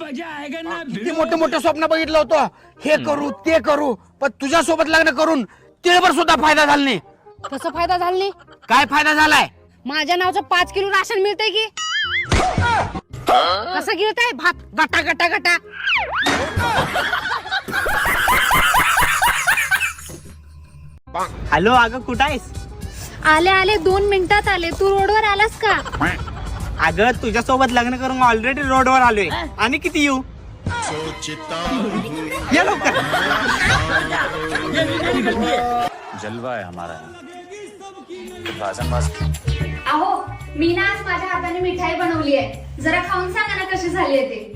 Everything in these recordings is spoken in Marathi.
किती मोठे मोठे स्वप्न बघितलं होतं, हे करू ते करू, पण तुझ्या सोबत लग्न करून तिळभर सुद्धा फायदा झाला नाही. कसं फायदा झाला नाही? काय फायदा झालाय? माझ्या नावचं 5 किलो राशन मिळतंय की. कसं गिळताय भात गटा गटा गटा. हॅलो, अगं कुठं आहेस? आले आले 2 मिनिटात आले. तू रोडवर आलास का? अगं तुझ्या सोबत लग्न करून ऑलरेडी रोडवर आलोय. आणि किती येऊ? ये लवकर. जलवा है हमारा. अहो, मी ना आज माझ्या हाताने मिठाई बनवली आहे. जरा खाऊन सांगा ना कशी झाली आहे ते.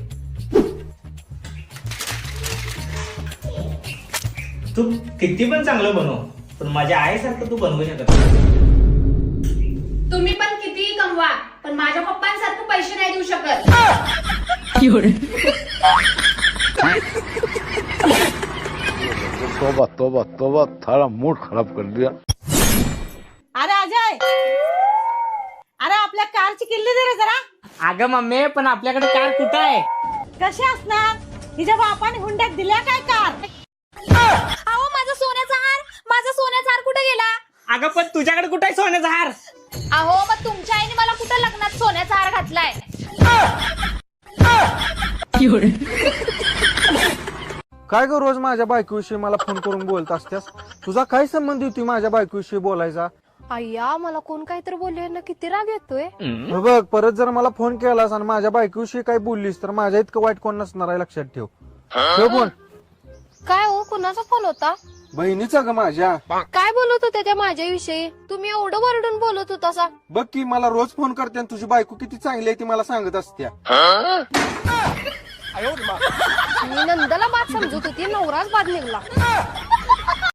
तू किती पण चांगलं बनव, पण माझ्या आईसारखं तू बनवू शकत नाही. तुम्ही पण कितीही कमवा, पण माझ्या पप्पांसारखं पैसे नाही देऊ शकत. तोबा तोबा तोबा, थारा मूड खराब कर दिया. अरे अजय, अरे आपल्या कारची किल्ली दे रे जरा. अगं मम्मी, पण आपल्याकडे कार कुठं आहे? कशी असणार? हिच्या बापाने हुंड्यात दिल्या काय कार? अहो, माझा सोन्याचा हार कुठे गेला? अगं पण तुझ्याकडे कुठं आहे सोन्याचा हार? अहो, मग तुमच्या आईने मला कुठं लग्नात सोन्याचा हार घातलाय? काय ग रोज माझ्या बायकोविषयी मला फोन करून बोलत असतेस? तुझा काय संबंध होती माझ्या बायकोविषयी बोलायचा? अय्या, मला कोण काहीतरी बोलले ना, किती राग येतोय. बघ, परत जर मला फोन केलास आणि माझ्या बायकोविषयी काही बोललीस तर माझ्या इतकं वाईट कोण नसणार आहे, लक्षात ठेव. ठेव फोन. काय हो, कुणाचा फोन होता? बहिणीचा ग माझ्या. काय बोलत होते त्या माझ्याविषयी? तुम्ही एवढं वरडून बोलत होता. बघ की मला रोज फोन करते आणि तुझी बायको किती चांगली आहे ती मला सांगत असत्या. मी नंदाला बाद समजत होती, नवराच बाद निघला.